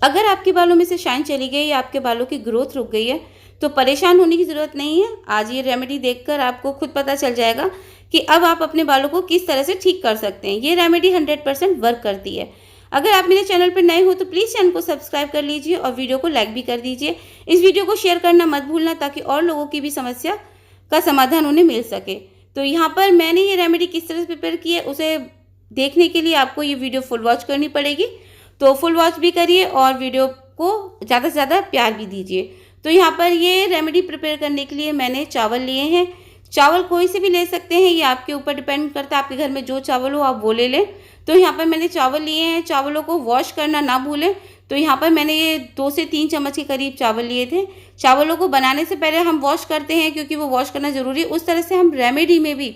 अगर आपके बालों में से शाइन चली गई या आपके बालों की ग्रोथ रुक गई है तो परेशान होने की ज़रूरत नहीं है। आज ये रेमेडी देखकर आपको खुद पता चल जाएगा कि अब आप अपने बालों को किस तरह से ठीक कर सकते हैं। ये रेमेडी 100% वर्क करती है। अगर आप मेरे चैनल पर नए हो तो प्लीज़ चैनल को सब्सक्राइब कर लीजिए और वीडियो को लाइक भी कर दीजिए। इस वीडियो को शेयर करना मत भूलना ताकि और लोगों की भी समस्या का समाधान उन्हें मिल सके। तो यहाँ पर मैंने ये रेमेडी किस तरह से प्रिपेयर की है उसे देखने के लिए आपको ये वीडियो फुल वॉच करनी पड़ेगी। तो फुल वॉच भी करिए और वीडियो को ज़्यादा से ज़्यादा प्यार भी दीजिए। तो यहाँ पर ये रेमेडी प्रिपेयर करने के लिए मैंने चावल लिए हैं। चावल कोई से भी ले सकते हैं, ये आपके ऊपर डिपेंड करता है, आपके घर में जो चावल हो आप वो ले लें। तो यहाँ पर मैंने चावल लिए हैं, चावलों को वॉश करना ना भूलें। तो यहाँ पर मैंने ये 2 से 3 चम्मच के करीब चावल लिए थे। चावलों को बनाने से पहले हम वॉश करते हैं क्योंकि वो वॉश करना ज़रूरी है। उस तरह से हम रेमेडी में भी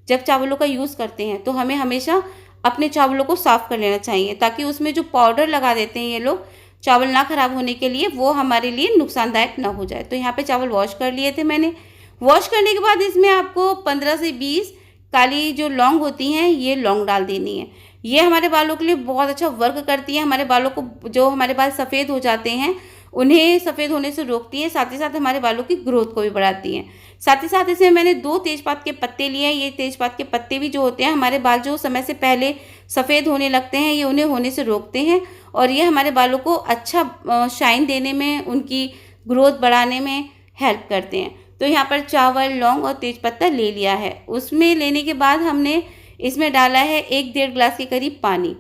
जब चावलों का यूज़ करते हैं तो हमें हमेशा अपने चावलों को साफ़ कर लेना चाहिए ताकि उसमें जो पाउडर लगा देते हैं ये लोग चावल ना ख़राब होने के लिए, वो हमारे लिए नुकसानदायक ना हो जाए। तो यहाँ पे चावल वॉश कर लिए थे मैंने। वॉश करने के बाद इसमें आपको 15 से 20 काली जो लौंग होती हैं ये लौंग डाल देनी है। ये हमारे बालों के लिए बहुत अच्छा वर्क करती है। हमारे बालों को, जो हमारे बाल सफ़ेद हो जाते हैं उन्हें सफ़ेद होने से रोकती है, साथ ही साथ हमारे बालों की ग्रोथ को भी बढ़ाती हैं। साथ ही साथ इसमें मैंने 2 तेज़पात के पत्ते लिए हैं। ये तेज़पात के पत्ते भी जो होते हैं हमारे बाल जो समय से पहले सफ़ेद होने लगते हैं ये उन्हें होने से रोकते हैं और ये हमारे बालों को अच्छा शाइन देने में, उनकी ग्रोथ बढ़ाने में हेल्प करते हैं। तो यहाँ पर चावल, लौंग और तेज़पत्ता ले लिया है। उसमें लेने के बाद हमने इसमें डाला है 1 डेढ़ गिलास के करीब पानी।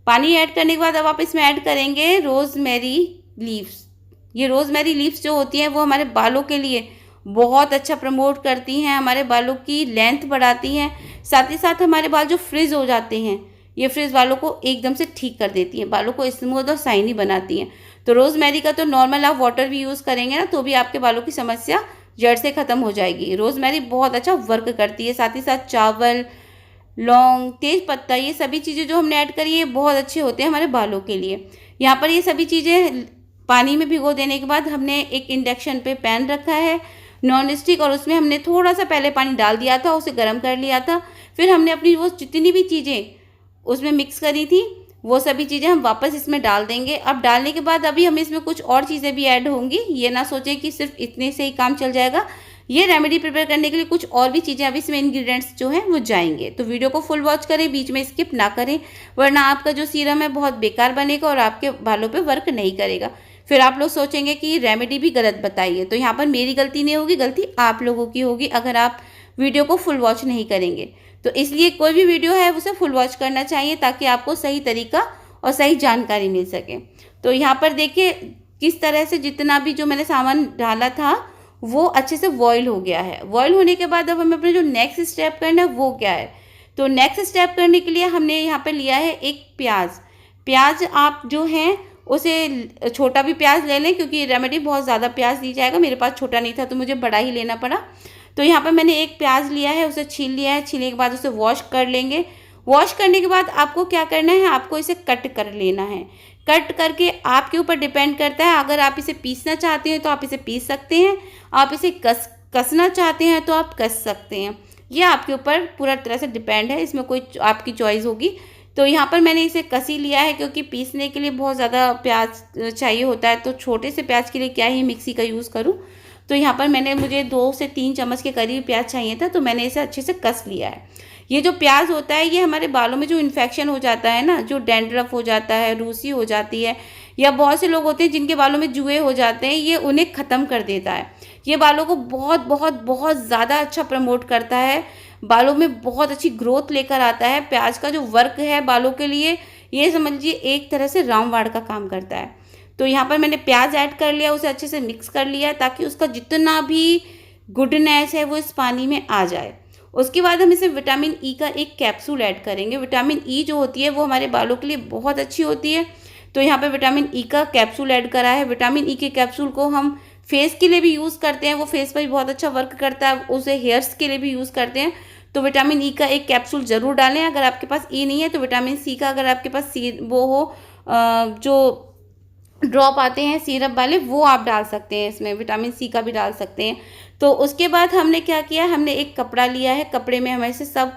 पानी ऐड करने के बाद अब आप इसमें ऐड करेंगे रोज़मेरी लीव्स। ये रोज़मेरी लीव्स जो होती हैं वो हमारे बालों के लिए बहुत अच्छा प्रमोट करती हैं, हमारे बालों की लेंथ बढ़ाती हैं। साथ ही साथ हमारे बाल जो फ्रिज हो जाते हैं ये फ्रिज बालों को एकदम से ठीक कर देती हैं, बालों को स्मूथ और शाइनी बनाती हैं। तो रोज़मेरी का तो नॉर्मल आप वाटर भी यूज़ करेंगे ना तो भी आपके बालों की समस्या जड़ से ख़त्म हो जाएगी। रोज़मेरी बहुत अच्छा वर्क करती है। साथ ही साथ चावल, लौंग, तेज पत्ता, ये सभी चीज़ें जो हमने ऐड करी है बहुत अच्छे होते हैं हमारे बालों के लिए। यहाँ पर ये सभी चीज़ें पानी में भिगो देने के बाद हमने एक इंडक्शन पे पैन रखा है नॉन स्टिक और उसमें हमने थोड़ा सा पहले पानी डाल दिया था, उसे गर्म कर लिया था। फिर हमने अपनी वो जितनी भी चीज़ें उसमें मिक्स करी थी वो सभी चीज़ें हम वापस इसमें डाल देंगे। अब डालने के बाद अभी हमें इसमें कुछ और चीज़ें भी ऐड होंगी, ये ना सोचें कि सिर्फ इतने से ही काम चल जाएगा। ये रेमेडी प्रिपेयर करने के लिए कुछ और भी चीज़ें अभी इसमें इंग्रेडिएंट्स जो हैं वो जाएंगे। तो वीडियो को फुल वॉच करें, बीच में स्किप ना करें, वरना आपका जो सीरम है बहुत बेकार बनेगा और आपके बालों पे वर्क नहीं करेगा। फिर आप लोग सोचेंगे कि रेमेडी भी गलत बताई है। तो यहाँ पर मेरी गलती नहीं होगी, गलती आप लोगों की होगी अगर आप वीडियो को फुल वॉच नहीं करेंगे। तो इसलिए कोई भी वीडियो है उसे फुल वॉच करना चाहिए ताकि आपको सही तरीका और सही जानकारी मिल सके। तो यहाँ पर देखिए किस तरह से जितना भी जो मैंने सामान डाला था वो अच्छे से बॉईल हो गया है। बॉईल होने के बाद अब हमें अपने जो नेक्स्ट स्टेप करना है वो क्या है। तो नेक्स्ट स्टेप करने के लिए हमने यहाँ पर लिया है एक प्याज। प्याज आप जो हैं उसे छोटा भी प्याज ले लें क्योंकि रेमेडी बहुत ज़्यादा प्याज दी जाएगा। मेरे पास छोटा नहीं था तो मुझे बड़ा ही लेना पड़ा। तो यहाँ पर मैंने एक प्याज लिया है, उसे छील लिया है। छीलने के बाद उसे वॉश कर लेंगे। वॉश करने के बाद आपको क्या करना है, आपको इसे कट कर लेना है। कट करके आपके ऊपर डिपेंड करता है, अगर आप इसे पीसना चाहते हैं तो आप इसे पीस सकते हैं, आप इसे कसना चाहते हैं तो आप कस सकते हैं। ये आपके ऊपर पूरा तरह से डिपेंड है, इसमें कोई आपकी चॉइस होगी। तो यहाँ पर मैंने इसे कसी लिया है क्योंकि पीसने के लिए बहुत ज़्यादा प्याज चाहिए होता है, तो छोटे से प्याज के लिए क्या ही मिक्सी का यूज़ करूँ। तो यहाँ पर मुझे 2 से 3 चम्मच के करीब प्याज चाहिए था, तो मैंने इसे अच्छे से कस लिया है। ये जो प्याज होता है ये हमारे बालों में जो इन्फेक्शन हो जाता है ना, जो डैंड्रफ हो जाता है, रूसी हो जाती है, या बहुत से लोग होते हैं जिनके बालों में जुए हो जाते हैं, ये उन्हें ख़त्म कर देता है। ये बालों को बहुत बहुत बहुत ज़्यादा अच्छा प्रमोट करता है, बालों में बहुत अच्छी ग्रोथ लेकर आता है। प्याज का जो वर्क है बालों के लिए, ये समझ लीजिए एक तरह से रामबाण का काम करता है। तो यहाँ पर मैंने प्याज ऐड कर लिया, उसे अच्छे से मिक्स कर लिया ताकि उसका जितना भी गुडनेस है वो इस पानी में आ जाए। उसके बाद हम इसे विटामिन ई का एक कैप्सूल ऐड करेंगे। विटामिन ई जो होती है वो हमारे बालों के लिए बहुत अच्छी होती है। तो यहाँ पे विटामिन ई का कैप्सूल ऐड करा है। विटामिन ई के कैप्सूल को हम फेस के लिए भी यूज़ करते हैं, वो फेस पर भी बहुत अच्छा वर्क करता है, उसे हेयर्स के लिए भी यूज़ करते हैं। तो विटामिन ई का एक कैप्सूल ज़रूर डालें। अगर आपके पास ई नहीं है तो विटामिन सी का, अगर आपके पास सी वो हो जो ड्रॉप आते हैं सिरप वाले, वो आप डाल सकते हैं, इसमें विटामिन सी का भी डाल सकते हैं। तो उसके बाद हमने क्या किया, हमने एक कपड़ा लिया है, कपड़े में हमें से सब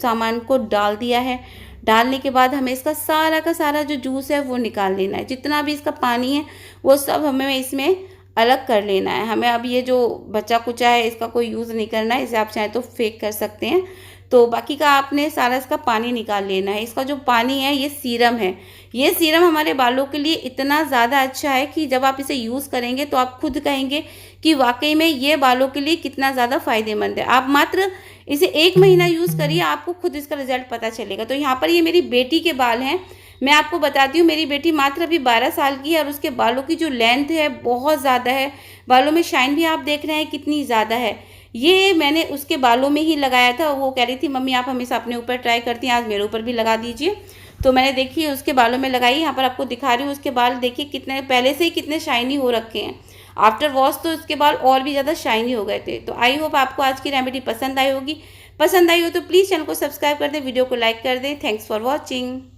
सामान को डाल दिया है। डालने के बाद हमें इसका सारा का सारा जो जूस है वो निकाल लेना है। जितना भी इसका पानी है वो सब हमें इसमें अलग कर लेना है। हमें अब ये जो बचा कुचा है इसका कोई यूज़ नहीं करना है, इसे आप चाहें तो फेंक कर सकते हैं। तो बाकी का आपने सारा इसका पानी निकाल लेना है। इसका जो पानी है ये सीरम है। ये सीरम हमारे बालों के लिए इतना ज़्यादा अच्छा है कि जब आप इसे यूज़ करेंगे तो आप खुद कहेंगे कि वाकई में ये बालों के लिए कितना ज़्यादा फ़ायदेमंद है। आप मात्र इसे 1 महीना यूज़ करिए, आपको खुद इसका रिजल्ट पता चलेगा। तो यहाँ पर ये मेरी बेटी के बाल हैं। मैं आपको बताती हूँ, मेरी बेटी मात्र अभी 12 साल की है और उसके बालों की जो लेंथ है बहुत ज़्यादा है। बालों में शाइन भी आप देख रहे हैं कितनी ज़्यादा है। ये मैंने उसके बालों में ही लगाया था। वो कह रही थी मम्मी आप हमेशा अपने ऊपर ट्राई करती हैं, आज मेरे ऊपर भी लगा दीजिए। तो मैंने देखिए उसके बालों में लगाई। यहाँ पर आपको दिखा रही हूँ उसके बाल देखिए कितने पहले से ही कितने शाइनी हो रखे हैं। आफ्टर वॉश तो उसके बाल और भी ज़्यादा शाइनी हो गए थे। तो आई होप आपको आज की रेमेडी पसंद आई होगी। पसंद आई हो तो प्लीज़ चैनल को सब्सक्राइब कर दें, वीडियो को लाइक कर दें। Thanks for watching.